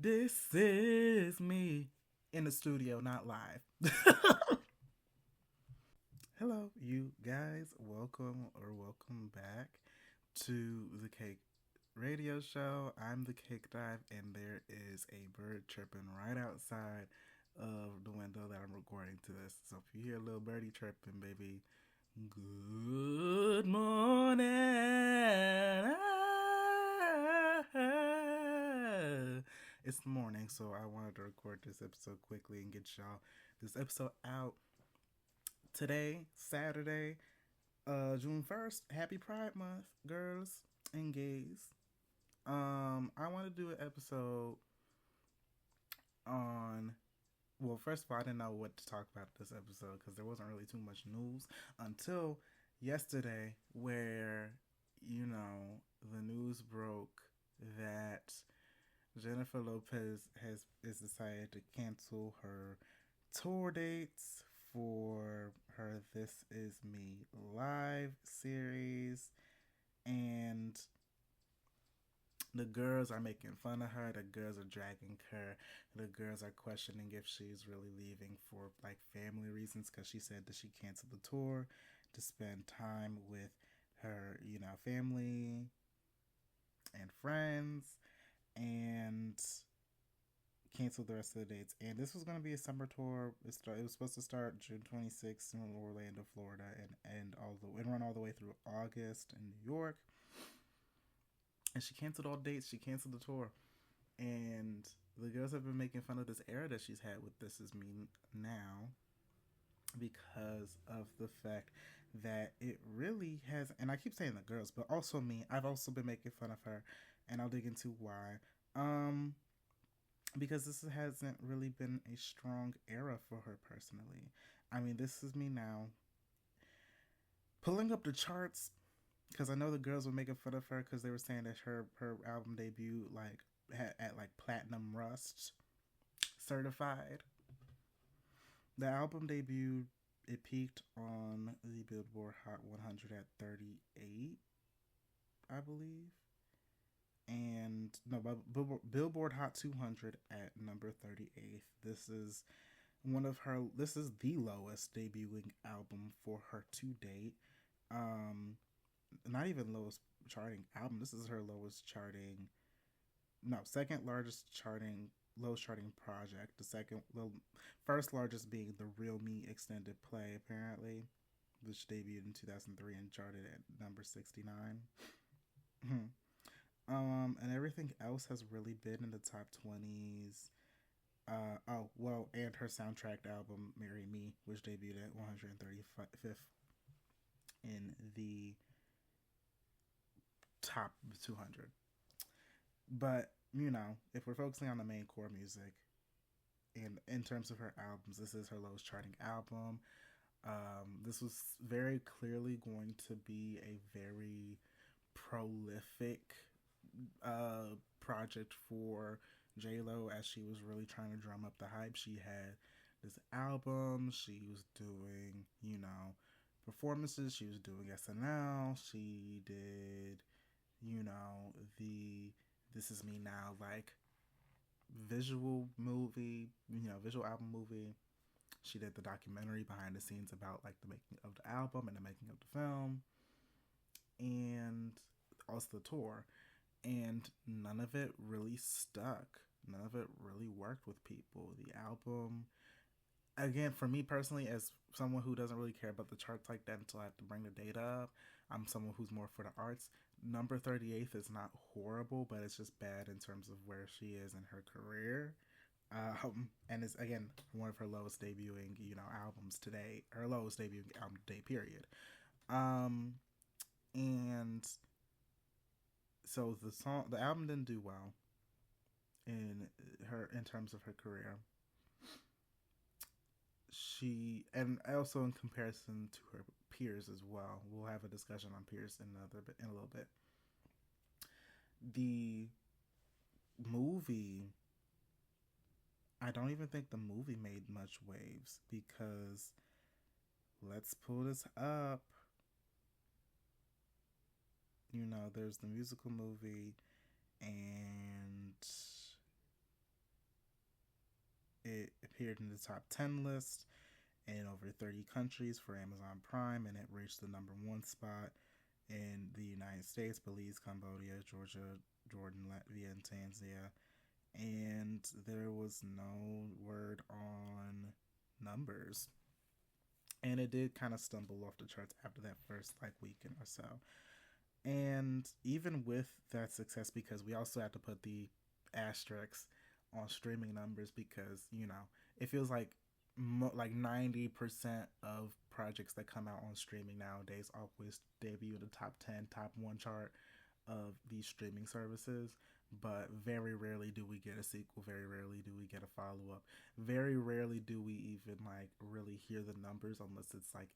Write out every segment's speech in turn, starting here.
This is me in the studio, not live. Hello, you guys. Welcome back to the Cake Radio Show. I'm the Cake Dive, and there is a bird chirping right outside of the window that I'm recording to this. So if you hear a little birdie chirping, baby, good morning. It's the morning, so I wanted to record this episode quickly and get y'all this episode out today, Saturday, June 1st. Happy Pride Month, girls and gays. I want to do an episode on. Well, first of all, I didn't know what to talk about this episode because there wasn't really too much news until yesterday, where the news broke that Jennifer Lopez has decided to cancel her tour dates for her This Is Me live series, and the girls are making fun of her. The girls are dragging her. The girls are questioning if she's really leaving for like family reasons, because she said that she canceled the tour to spend time with her, family and friends, and canceled the rest of the dates. And this was going to be a summer tour. It was supposed to start June 26th in Orlando, Florida, and run all the way through August in New York. And she canceled all dates. She canceled the tour. And the girls have been making fun of this era that she's had with This Is Me now, because of the fact that it really has, and I keep saying the girls, but also me, I've also been making fun of her, and I'll dig into why. Because this hasn't really been a strong era for her personally. I mean, This Is Me now, pulling up the charts, because I know the girls were making fun of her because they were saying that her album debut had at like platinum rust certified. The album debut, it peaked on the Billboard Hot 100 at 38, I believe, and no, Billboard Hot 200 at number 38. This is this is the lowest debuting album for her to date. Not even lowest charting album. This is her second largest lowest charting project. The first largest being the Real Me extended play, apparently, which debuted in 2003 and charted at number 69. And everything else has really been in the top 20s. And her soundtrack album Marry Me, which debuted at 135th in the top 200. But if we're focusing on the main core music, and in terms of her albums, this is her lowest charting album. This was very clearly going to be a very prolific project for J-Lo, as she was really trying to drum up the hype. She had this album, she was doing, performances, she was doing SNL, she did, the This Is Me Now, like, visual album movie. She did the documentary behind the scenes about like the making of the album and the making of the film, and also the tour. And none of it really stuck. None of it really worked with people. The album, again, for me personally, as someone who doesn't really care about the charts like that until I have to bring the data up, I'm someone who's more for the arts. Number 38th is not horrible, but it's just bad in terms of where she is in her career. And it's, again, one of her lowest debuting, albums today. Her lowest debuting album today, period. And so the album didn't do well in terms of her career. And also in comparison to her peers as well. We'll have a discussion on peers in a little bit. The movie, I don't even think the movie made much waves, because let's pull this up. There's the musical movie, and it appeared in the top 10 list in over 30 countries for Amazon Prime, and it reached the number one spot in the United States, Belize, Cambodia, Georgia, Jordan, Latvia, and Tanzania. And there was no word on numbers. And it did kind of stumble off the charts after that first like weekend or so. And even with that success, because we also have to put the asterisks on streaming numbers, because it feels like like 90% of projects that come out on streaming nowadays always debut in the top 10, top one chart of these streaming services. But very rarely do we get a sequel. Very rarely do we get a follow up. Very rarely do we even like really hear the numbers unless it's like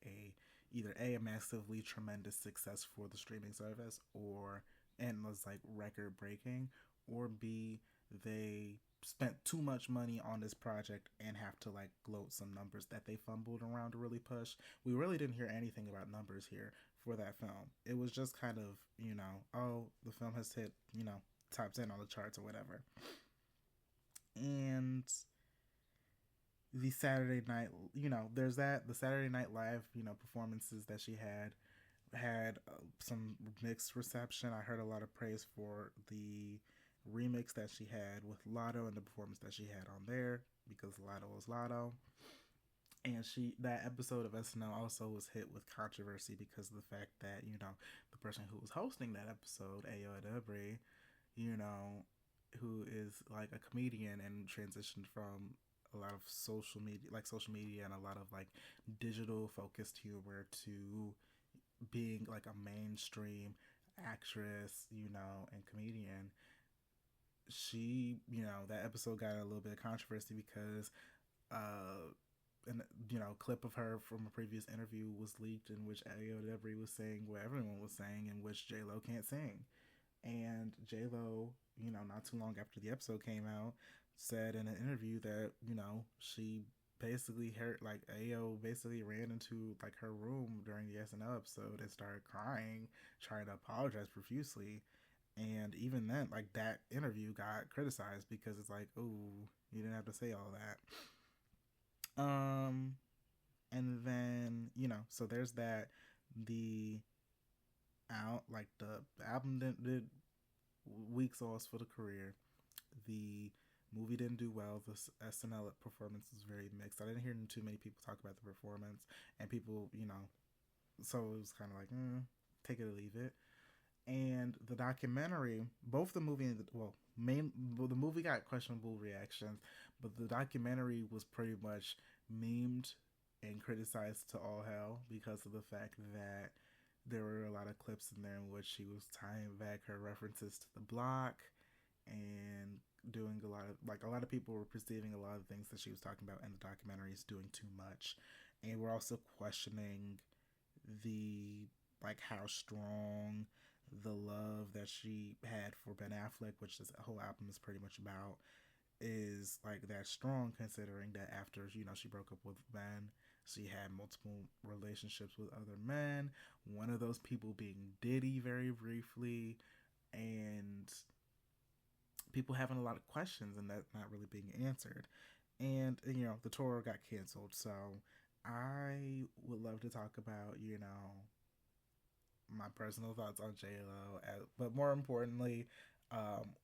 either a massively tremendous success for the streaming service, or and was like record breaking, or b they spent too much money on this project and have to like gloat some numbers that they fumbled around to really push. We really didn't hear anything about numbers here for that film. It was just kind of, oh, the film has hit, top 10 on the charts or whatever. And the Saturday night, there's that, the Saturday Night Live, performances that she had some mixed reception. I heard a lot of praise for the remix that she had with Lotto and the performance that she had on there, because Lotto was Lotto. And that episode of SNL also was hit with controversy because of the fact that, the person who was hosting that episode, Ayo Edebri, who is like a comedian and transitioned from a lot of social media and a lot of like digital focused humor to being like a mainstream actress, and comedian. She, that episode got a little bit of controversy because and clip of her from a previous interview was leaked in which Ayo Debris was saying what everyone was saying, in which J Lo can't sing. And J Lo, not too long after the episode came out, said in an interview that she basically heard like Ayo basically ran into like her room during the SNL episode and started crying, trying to apologize profusely. And even then, like that interview got criticized because it's like, oh, you didn't have to say all that. And then so there's that. The the album did weak sauce for the career. The movie didn't do well. The SNL performance was very mixed. I didn't hear too many people talk about the performance, and people, so it was kind of like, take it or leave it. And the documentary, both the movie and the movie got questionable reactions, but the documentary was pretty much memed and criticized to all hell because of the fact that there were a lot of clips in there in which she was tying back her references to the block and doing a lot of people were perceiving a lot of things that she was talking about in the documentary as doing too much, and we're also questioning the how strong the love that she had for Ben Affleck, which this whole album is pretty much about, is like that strong, considering that after she broke up with Ben, she had multiple relationships with other men, one of those people being Diddy very briefly, and people having a lot of questions and that not really being answered. And the tour got canceled, so I would love to talk about my personal thoughts on J-Lo, but more importantly,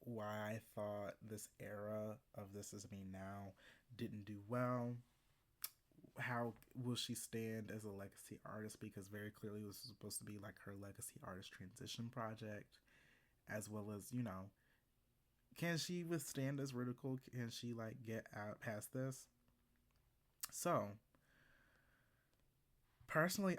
why I thought this era of This Is Me Now didn't do well. How will she stand as a legacy artist? Because very clearly this was supposed to be like her legacy artist transition project, as well as, can she withstand this ridicule? Can she get out past this? So personally,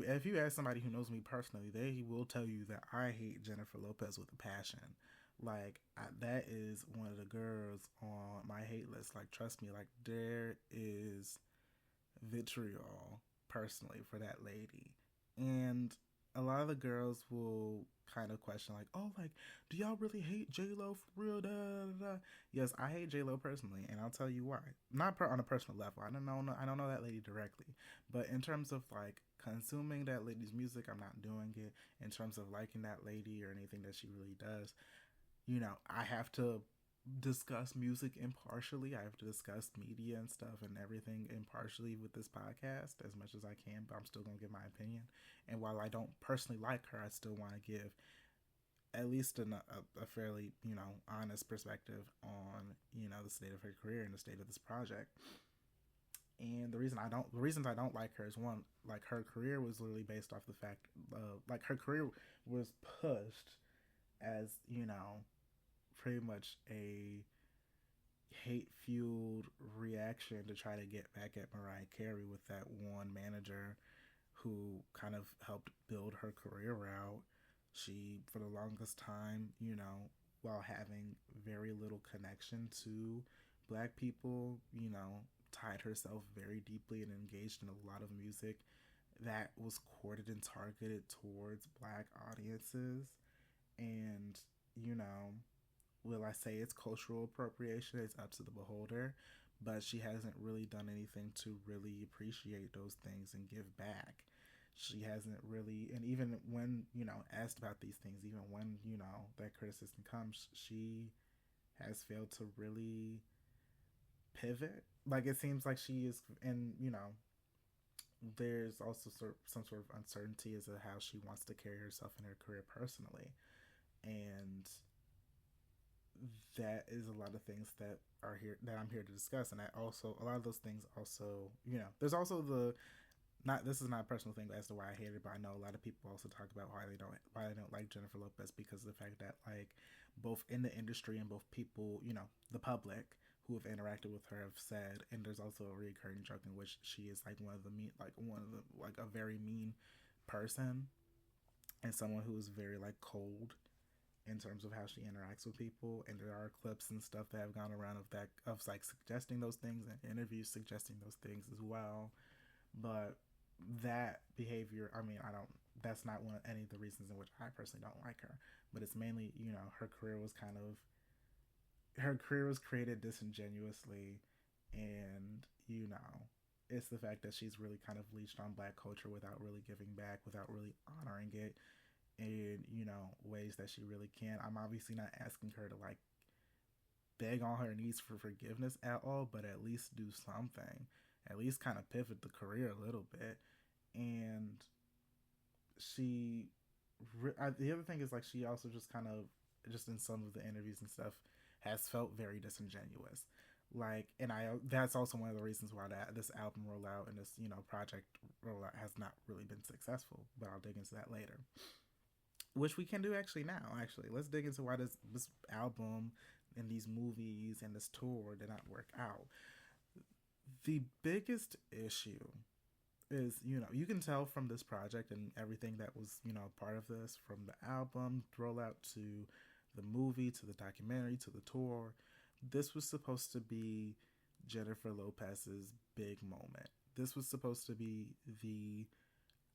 if you ask somebody who knows me personally, they will tell you that I hate Jennifer Lopez with a passion. That is one of the girls on my hate list. Trust me, there is vitriol personally for that lady, and a lot of the girls will kind of question oh, do y'all really hate J-Lo for real? Da, da, da. Yes, I hate J-Lo personally, and I'll tell you why. Not on a personal level. I don't know that lady directly, but in terms of consuming that lady's music, I'm not doing it. In terms of liking that lady or anything that she really does, I have to discuss music impartially. I've discussed media and stuff and everything impartially with this podcast as much as I can, but I'm still going to give my opinion. And while I don't personally like her, I still want to give at least a fairly, honest perspective on, the state of her career and the state of this project. And the reasons I don't like her is one, like her career was literally based off the fact, like her career was pushed as, pretty much a hate fueled reaction to try to get back at Mariah Carey with that one manager who kind of helped build her career out. She, for the longest time, while having very little connection to black people, tied herself very deeply and engaged in a lot of music that was courted and targeted towards black audiences. And, you know, will I say it's cultural appropriation? It's up to the beholder. But she hasn't really done anything to really appreciate those things and give back. She hasn't really, and even when, asked about these things, even when, that criticism comes, she has failed to really pivot. Like it seems like she is, and, there's also some sort of uncertainty as to how she wants to carry herself in her career personally. And that is a lot of things that are here that I'm here to discuss. And I also a lot of those things also, there's also the not this is not a personal thing as to why I hate it, but I know a lot of people also talk about why they don't like Jennifer Lopez because of the fact that like both in the industry and both people, the public who have interacted with her have said, and there's also a recurring joke in which she is like one of the like a very mean person and someone who is very like cold in terms of how she interacts with people. And there are clips and stuff that have gone around of like suggesting those things and interviews suggesting those things as well. But that behavior, I mean, I don't that's not any of the reasons in which I personally don't like her. But it's mainly, her career was created disingenuously, and it's the fact that she's really kind of leached on black culture without really giving back, without really honoring it in ways that she really can. I'm obviously not asking her to like beg on her knees for forgiveness at all, but at least do something, at least kind of pivot the career a little bit. And she the other thing is like she also just kind of just in some of the interviews and stuff has felt very disingenuous. Like, and I that's also one of the reasons why this album rollout and this project rollout has not really been successful. But I'll dig into that later, which we can do actually now. Actually, let's dig into why this album and these movies and this tour did not work out. The biggest issue is you can tell from this project and everything that was part of this, from the album rollout to the movie to the documentary to the tour, this was supposed to be Jennifer Lopez's big moment. This was supposed to be the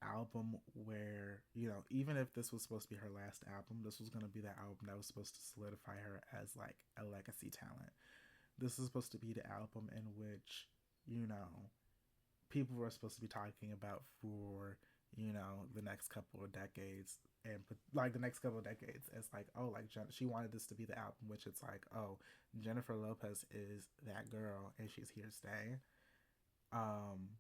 album where even if this was supposed to be her last album, this was going to be the album that was supposed to solidify her as like a legacy talent. This is supposed to be the album in which people were supposed to be talking about for the next couple of decades, and like the next couple of decades it's like, oh, like she wanted this to be the album which it's like, oh, Jennifer Lopez is that girl and she's here to stay. um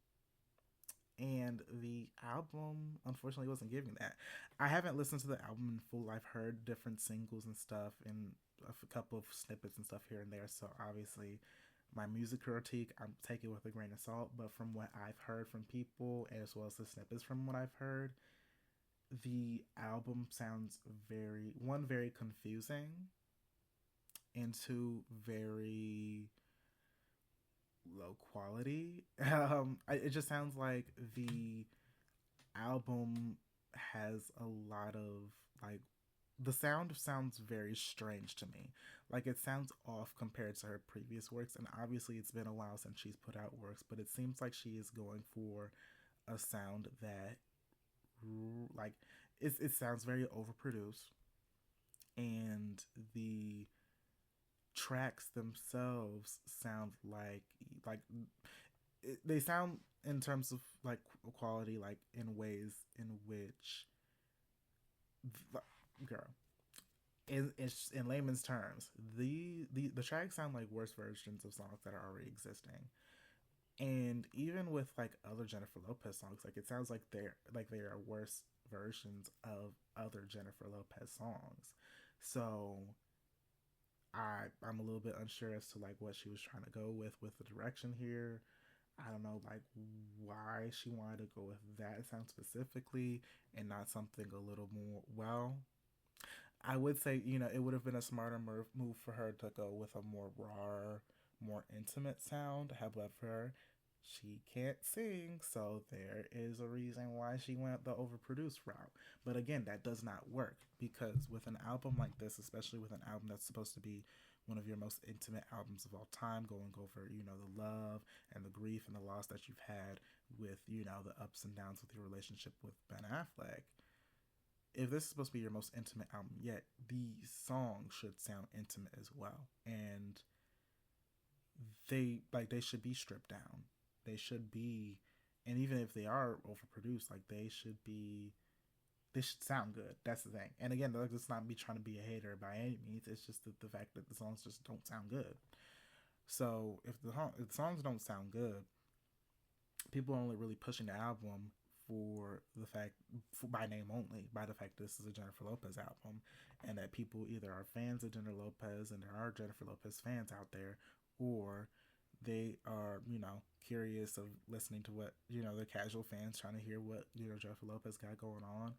and the album unfortunately wasn't giving that. I haven't listened to the album in full. I've heard different singles and stuff and a couple of snippets and stuff here and there, so obviously my music critique I'm taking with a grain of salt. But from what I've heard from people as well as the snippets from what I've heard, the album sounds very confusing, and two, very low quality. It just sounds like the album has a lot of like the sound sounds very strange to me. Like it sounds off compared to her previous works, and obviously it's been a while since she's put out works, but it seems like she is going for a sound that like it sounds very overproduced, and the tracks themselves sound like they sound in terms of like quality, like in ways in which girl in layman's terms, the tracks sound like worse versions of songs that are already existing. And even with like other Jennifer Lopez songs, like it sounds like they are worse versions of other Jennifer Lopez songs. So I'm a little bit unsure as to like what she was trying to go with the direction here. I don't know like why she wanted to go with that sound specifically and not something a little more well. I would say, it would have been a smarter move for her to go with a more raw, more intimate sound. However, she can't sing, so there is a reason why she went the overproduced route. But again, that does not work because with an album like this, especially with an album that's supposed to be one of your most intimate albums of all time, going over, the love and the grief and the loss that you've had with, the ups and downs with your relationship with Ben Affleck, if this is supposed to be your most intimate album yet, these songs should sound intimate as well. And they should be stripped down. They should be, and even if they are overproduced, like they should sound good. That's the thing. And again, like, let's not be trying to be a hater by any means. It's just the fact that the songs just don't sound good. So if the songs don't sound good, people are only really pushing the album for the fact by name only, by the fact this is a Jennifer Lopez album, and that people either are fans of Jennifer Lopez and there are Jennifer Lopez fans out there, or they are curious of listening to what the casual fans trying to hear what Jennifer Lopez got going on,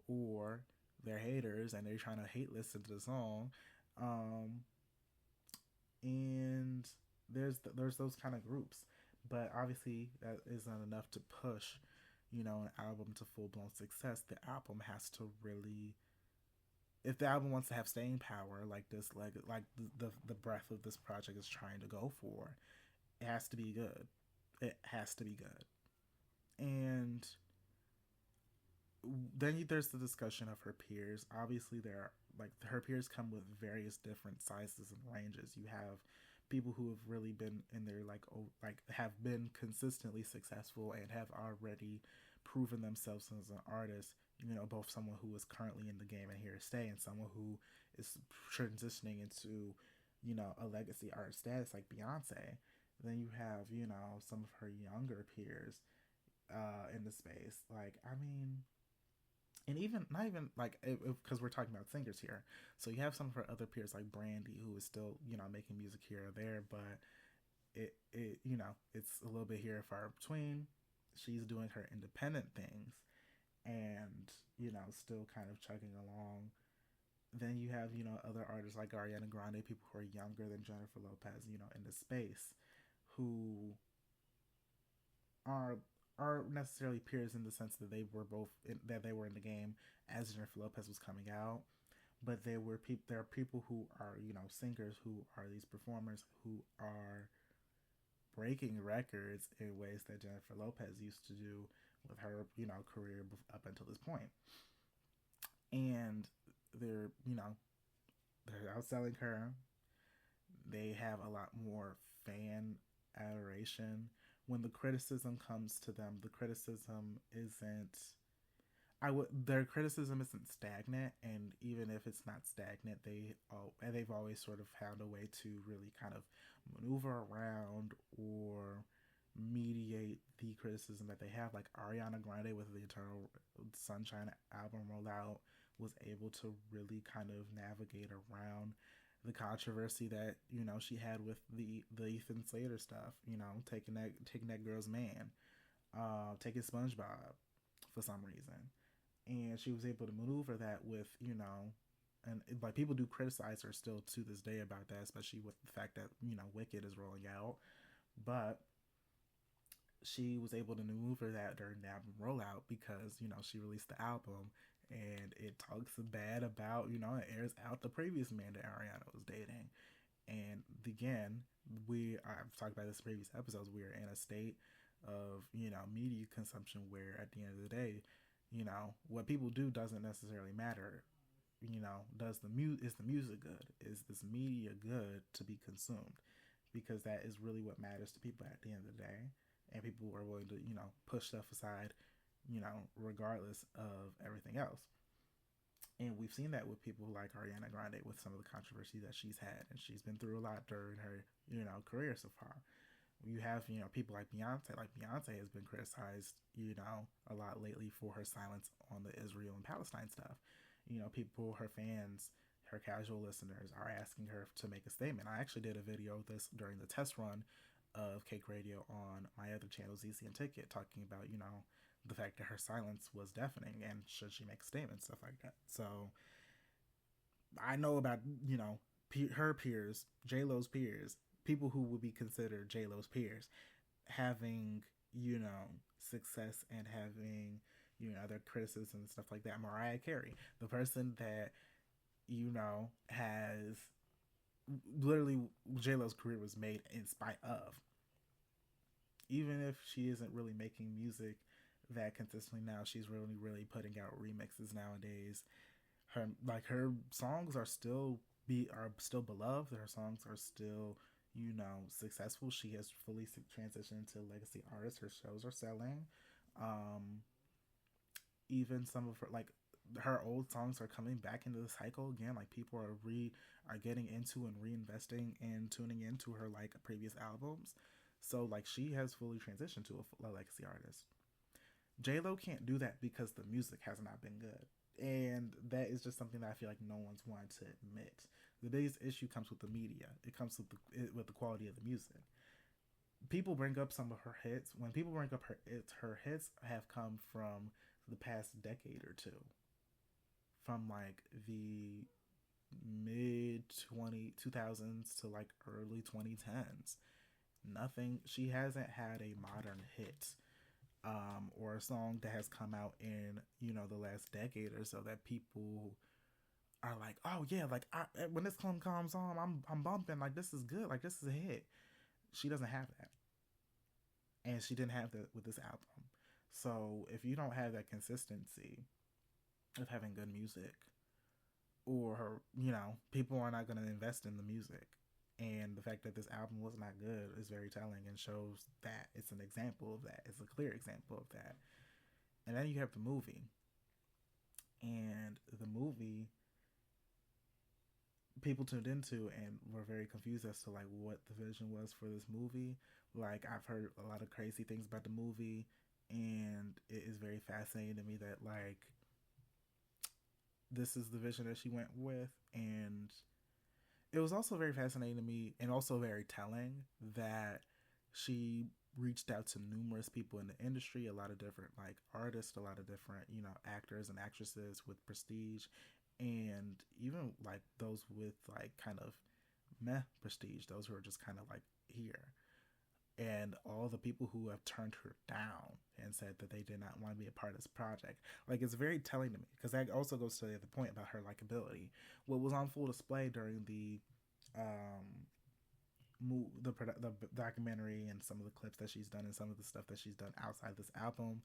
or they're haters and they're trying to hate listen to the song, um, and there's those kind of groups. But obviously that isn't enough to push an album to full blown success. The album has to really, if the album wants to have staying power, like this, like the breadth of this project is trying to go for, it has to be good. It has to be good. And then there's the discussion of her peers. Obviously, there are, like, her peers come with various different sizes and ranges. You have people who have really been in their have been consistently successful and have already proven themselves as an artist. Both someone who is currently in the game and here to stay, and someone who is transitioning into a legacy artist status like Beyonce. Then you have some of her younger peers in the space. Like, I mean, and even not even like, because we're talking about singers here, so you have some of her other peers like Brandy, who is still making music here or there, but it's a little bit here and far between. She's doing her independent things and still kind of chugging along. Then you have other artists like Ariana Grande, people who are younger than Jennifer Lopez, in the space, who are necessarily peers in the sense that that they were in the game as Jennifer Lopez was coming out, but there are people who are singers, who are these performers who are breaking records in ways that Jennifer Lopez used to do with her career up until this point. And they're they're outselling her. They have a lot more fan adoration. When the criticism comes to them, the criticism isn't their criticism isn't stagnant, and even if it's not stagnant, they've always sort of found a way to really kind of maneuver around or mediate the criticism that they have. Like Ariana Grande with the Eternal Sunshine album rollout was able to really kind of navigate around the controversy that she had with the Ethan Slater stuff. Taking that girl's man, taking SpongeBob for some reason, and she was able to maneuver that with and like people do criticize her still to this day about that, especially with the fact that Wicked is rolling out, but she was able to maneuver that during the album rollout because she released the album and it talks bad about it airs out the previous man that Ariana was dating. And again, I've talked about this in previous episodes, we are in a state of media consumption where at the end of the day, what people do doesn't necessarily matter. Is the music good? Is this media good to be consumed? Because that is really what matters to people at the end of the day, and people are willing to push stuff aside regardless of everything else. And we've seen that with people like Ariana Grande with some of the controversy that she's had, and she's been through a lot during her, career so far. You have, people like Beyonce. Like Beyonce has been criticized, a lot lately for her silence on the Israel and Palestine stuff. People, her fans, her casual listeners are asking her to make a statement. I actually did a video of this during the test run of Cake Radio on my other channel, ZC and Ticket, talking about, the fact that her silence was deafening and should she make a statement, stuff like that. So I know about, her peers, J Lo's peers, people who would be considered J Lo's peers, having, success and having, other criticism and stuff like that. Mariah Carey, the person that, has literally J Lo's career was made in spite of. Even if she isn't really making music that consistently now, she's really, really putting out remixes nowadays. Her songs are still beloved. Her songs are still, successful. She has fully transitioned to legacy artist. Her shows are selling. Even some of her old songs are coming back into the cycle again. Like people are getting into and reinvesting and tuning into her previous albums. So she has fully transitioned to a legacy artist. J Lo can't do that because the music has not been good, and that is just something that I feel like no one's wanted to admit. The biggest issue comes with the media. It comes with the quality of the music. People bring up some of her hits. When people bring up her hits have come from the past decade or two, from the mid 2000s to early 2010s. Nothing. She hasn't had a modern hit, or a song that has come out in the last decade or so that people are like, oh yeah, when this song comes on, I'm bumping, this is good, this is a hit. She doesn't have that, and she didn't have that with this album. So if you don't have that consistency of having good music, or her, people are not going to invest in the music. And the fact that this album was not good is very telling and shows that it's an example of that. It's a clear example of that. And then you have the movie. And the movie, people tuned into and were very confused as to what the vision was for this movie. I've heard a lot of crazy things about the movie, and it is very fascinating to me that this is the vision that she went with. And it was also very fascinating to me, and also very telling, that she reached out to numerous people in the industry, a lot of different artists, a lot of different actors and actresses with prestige, and even those with kind of meh prestige, those who are just kind of here. And all the people who have turned her down and said that they did not want to be a part of this project. It's very telling to me, because that also goes to the point about her likability. What was on full display during the documentary, and some of the clips that she's done, and some of the stuff that she's done outside this album,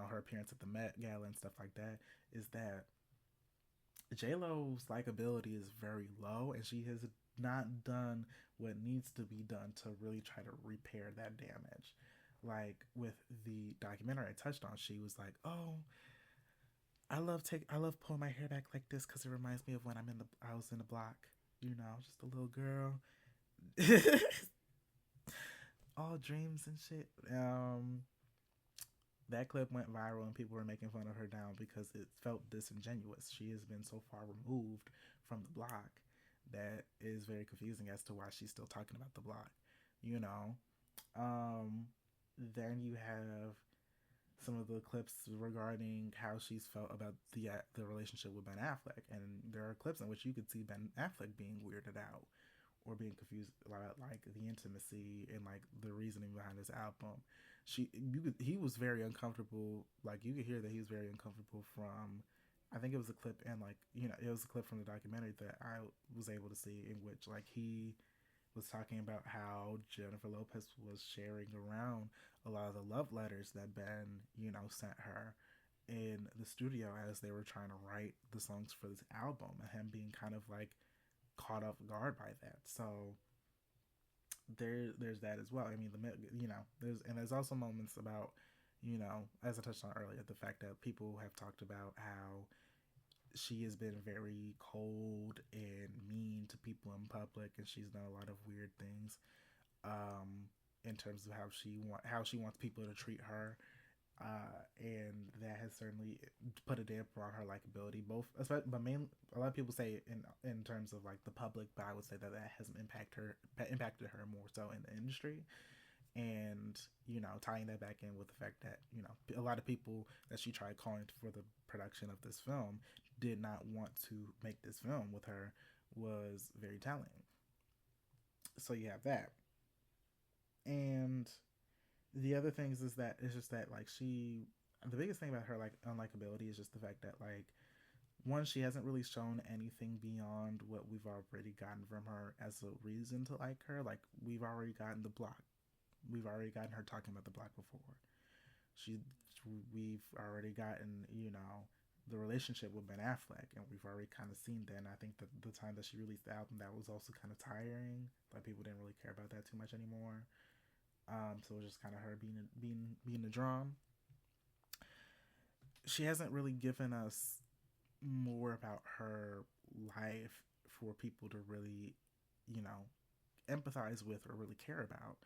her appearance at the Met Gala and stuff like that, is that J-Lo's likability is very low, and she has not done what needs to be done to really try to repair that damage. With the documentary I touched on, she was like, "Oh, I love pulling my hair back like this because it reminds me of when I was in the block, just a little girl, all dreams and shit." That clip went viral, and people were making fun of her now because it felt disingenuous. She has been so far removed from the block that is very confusing as to why she's still talking about the block. Then you have some of the clips regarding how she's felt about the relationship with Ben Affleck, and there are clips in which you could see Ben Affleck being weirded out or being confused about the intimacy and the reasoning behind this album. He was very uncomfortable. You could hear that he was very uncomfortable from. I think it was a clip, and it was a clip from the documentary that I was able to see, in which he was talking about how Jennifer Lopez was sharing around a lot of the love letters that Ben, sent her in the studio as they were trying to write the songs for this album, and him being kind of caught off guard by that. So there's that as well. I mean, there's also moments about, as I touched on earlier, the fact that people have talked about how she has been very cold and mean to people in public, and she's done a lot of weird things in terms of how she wants people to treat her. And that has certainly put a damper on her likability. Both, but mainly, a lot of people say in terms of like the public, but I would say that that has impacted her more so in the industry. And tying that back in with the fact that a lot of people that she tried calling for the production of this film did not want to make this film with her was very telling. So you have that. And the other things is that it's just that like the biggest thing about her like unlikability is just the fact that like one, she hasn't really shown anything beyond what we've already gotten from her as a reason to like her. Like we've already gotten the block. We've already gotten her talking about the block before. She we've already gotten, the relationship with Ben Affleck, and we've already kind of seen that. And I think that the time that she released the album, that was also kind of tiring. Like people didn't really care about that too much anymore. So it was just kind of her being a drum. She hasn't really given us more about her life for people to really, you know, empathize with or really care about,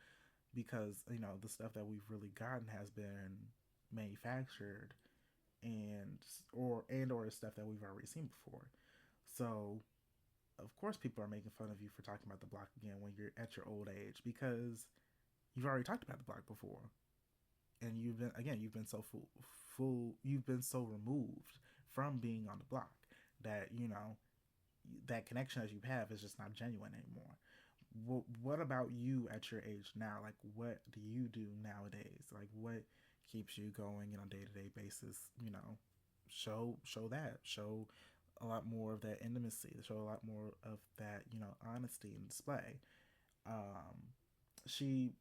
because the stuff that we've really gotten has been manufactured and or stuff that we've already seen before. So of course people are making fun of you for talking about the block again when you're at your old age, because you've already talked about the block before, and you've been so you've been so removed from being on the block that that connection that you have is just not genuine anymore. What about you at your age now? Like, what do you do nowadays? Like, what keeps you going on a day to day basis? Show a lot more of that intimacy. Show a lot more of that honesty and display. Um, she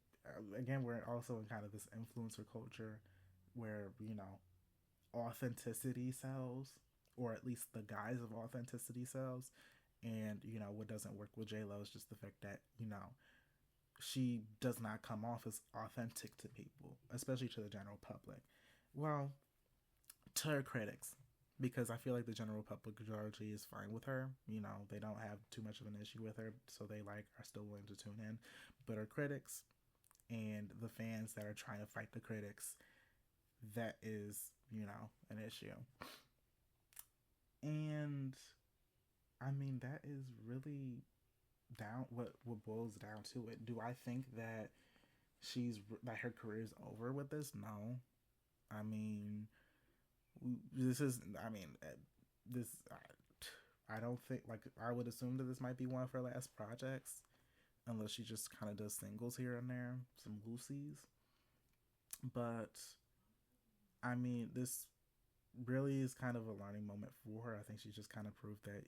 Again, we're also in kind of this influencer culture where authenticity sells, or at least the guise of authenticity sells. And what doesn't work with J Lo is just the fact that she does not come off as authentic to people, especially to the general public. Well, to her critics, because I feel like the general public largely is fine with her. They don't have too much of an issue with her, so they are still willing to tune in. But her critics and the fans that are trying to fight the critics, that is, an issue. And I mean, that is really down what boils down to it. Do I think that her career is over with this? No. I mean, this is. I mean, this. I don't think, like, I would assume that this might be one of her last projects, unless she just kind of does singles here and there, some loosies. But I mean, this really is kind of a learning moment for her. I think she just kind of proved that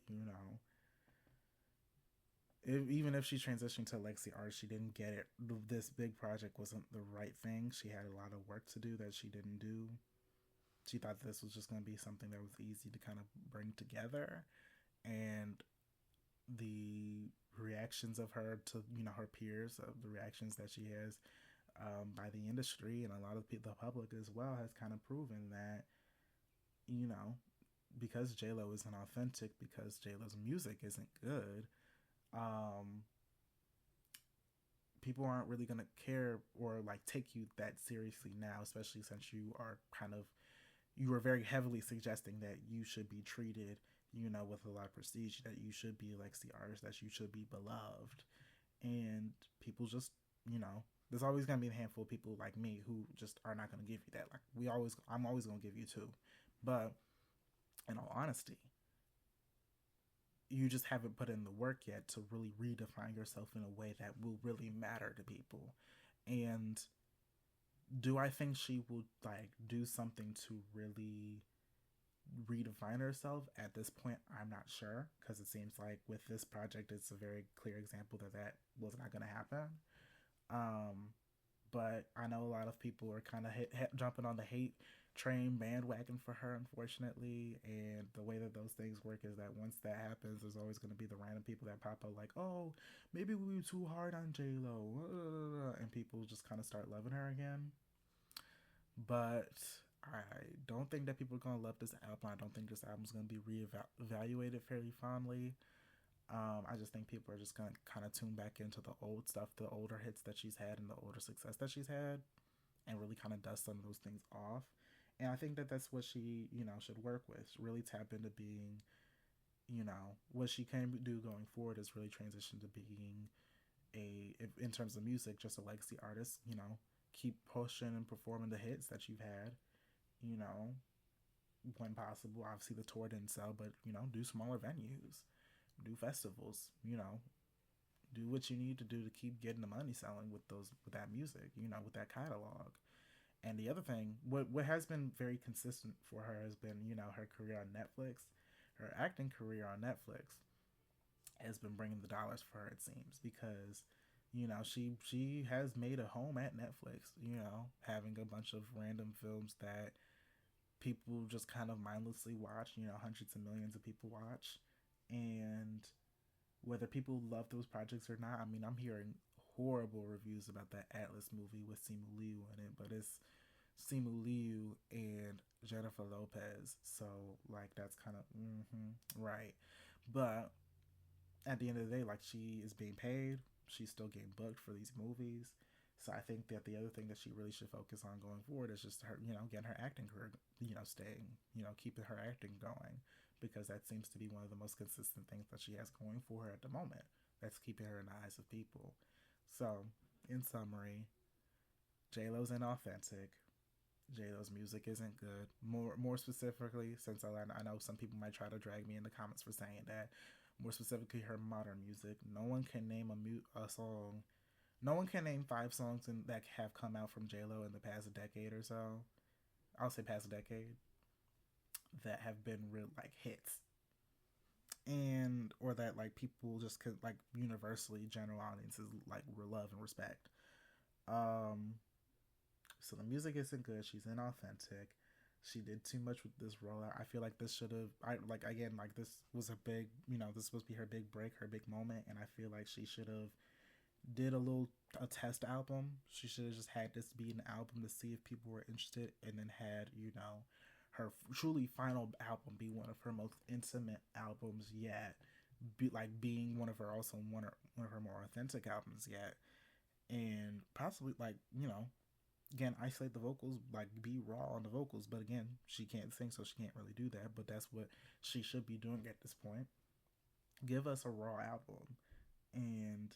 even if she transitioned to legacy art, she didn't get it. This big project wasn't the right thing. She had a lot of work to do that she didn't do. She thought this was just going to be something that was easy to kind of bring together, and the reactions of her to her peers, of the reactions that she has by the industry and a lot of the public as well, has kind of proven that you know because J Lo isn't authentic, because J Lo's music isn't good, um, people aren't really gonna care or like take you that seriously now, especially since you are very heavily suggesting that you should be treated, with a lot of prestige, that you should be legacy artists, that you should be beloved, and people just, there's always gonna be a handful of people like me who just are not gonna give you that. Like I'm always gonna give you two, but in all honesty, you just haven't put in the work yet to really redefine yourself in a way that will really matter to people. And do I think she will like do something to really redefine herself at this point? I'm not sure, because it seems like with this project it's a very clear example that that was not going to happen. um but I know a lot of people are kind of jumping on the hate train bandwagon for her, unfortunately. And the way that those things work is that once that happens, there's always going to be the random people that pop up like, oh, maybe we were too hard on J Lo, and people just kind of start loving her again. But I don't think that people are gonna love this album. I don't think this album's gonna be reevaluated fairly fondly. I just think people are just gonna kind of tune back into the old stuff, the older hits that she's had, and the older success that she's had, and really kind of dust some of those things off. And I think that that's what she, should work with. Really tap into being, what she can do going forward is really transition to being in terms of music, just a legacy artist. Keep pushing and performing the hits that you've had. You know, when possible. Obviously, the tour didn't sell, but do smaller venues, do festivals. Do what you need to do to keep getting the money selling with that music. With that catalog. And the other thing, what has been very consistent for her has been her career on Netflix, her acting career on Netflix has been bringing the dollars for her. It seems because she has made a home at Netflix. Having a bunch of random films that people just kind of mindlessly watch. Hundreds of millions of people watch, and whether people love those projects or not, I mean, I'm hearing horrible reviews about that Atlas movie with Simu Liu in it, but it's Simu Liu and Jennifer Lopez, so like that's kind of right. But at the end of the day, like she is being paid, she's still getting booked for these movies. So I think that the other thing that she really should focus on going forward is just her, getting her acting career, staying, keeping her acting going, because that seems to be one of the most consistent things that she has going for her at the moment. That's keeping her in the eyes of people. So, in summary, J Lo's inauthentic. J Lo's music isn't good. More specifically, since I know some people might try to drag me in the comments for saying that. More specifically, her modern music. No one can name a song. No one can name 5 songs that have come out from J Lo in the past decade or so. I'll say past decade that have been real like hits, and or that like people just could like universally general audiences like love and respect. Um, so the music isn't good. She's inauthentic. She did too much with this rollout. I feel like this should have. I like again like this was a big. This was supposed to be her big break, her big moment, and I feel like she should have did a test album. She should have just had this be an album to see if people were interested, and then had her truly final album be one of her most intimate albums yet. Be like being one of her also one of her more authentic albums yet, and possibly like again isolate the vocals, like be raw on the vocals. But again, she can't sing, so she can't really do that. But that's what she should be doing at this point. Give us a raw album, and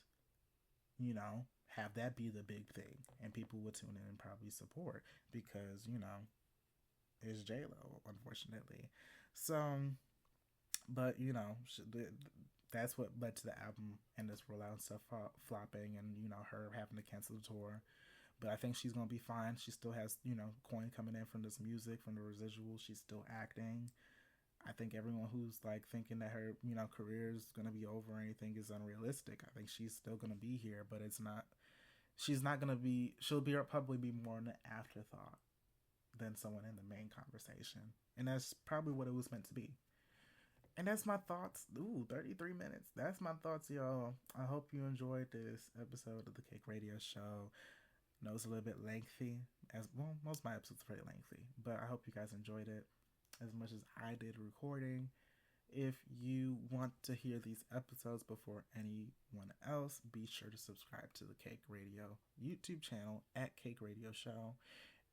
have that be the big thing, and people would tune in and probably support because it's J Lo, unfortunately. So, but that's what led to the album and this rollout and stuff flopping, and her having to cancel the tour. But I think she's gonna be fine. She still has coin coming in from this music, from the residuals. She's still acting. I think everyone who's like thinking that her career is gonna be over or anything is unrealistic. I think she's still gonna be here, but it's not. She's not gonna be. She'll be probably be more an afterthought than someone in the main conversation, and that's probably what it was meant to be. And that's my thoughts. Ooh, 33 minutes. That's my thoughts, y'all. I hope you enjoyed this episode of the Cake Radio Show. I know it's a little bit lengthy, as well. Most of my episodes are pretty lengthy, but I hope you guys enjoyed it as much as I did recording. If you want to hear these episodes before anyone else, be sure to subscribe to the Cake Radio YouTube channel at Cake Radio Show,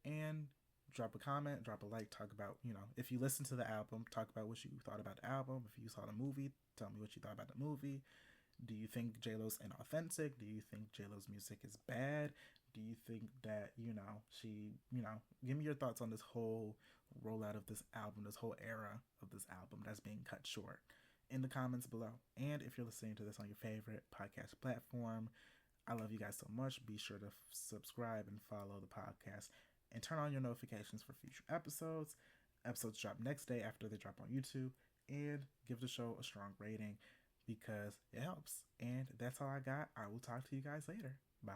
and drop a comment, drop a like, talk about, if you listen to the album, talk about what you thought about the album. If you saw the movie, tell me what you thought about the movie. Do you think J-Lo's inauthentic? Do you think J-Lo's music is bad? Do you think that, she, give me your thoughts on this whole rollout of this album, this whole era of this album that's being cut short in the comments below. And if you're listening to this on your favorite podcast platform, I love you guys so much. Be sure to subscribe and follow the podcast and turn on your notifications for future episodes. Episodes drop next day after they drop on YouTube, and give the show a strong rating because it helps. And that's all I got. I will talk to you guys later. Bye.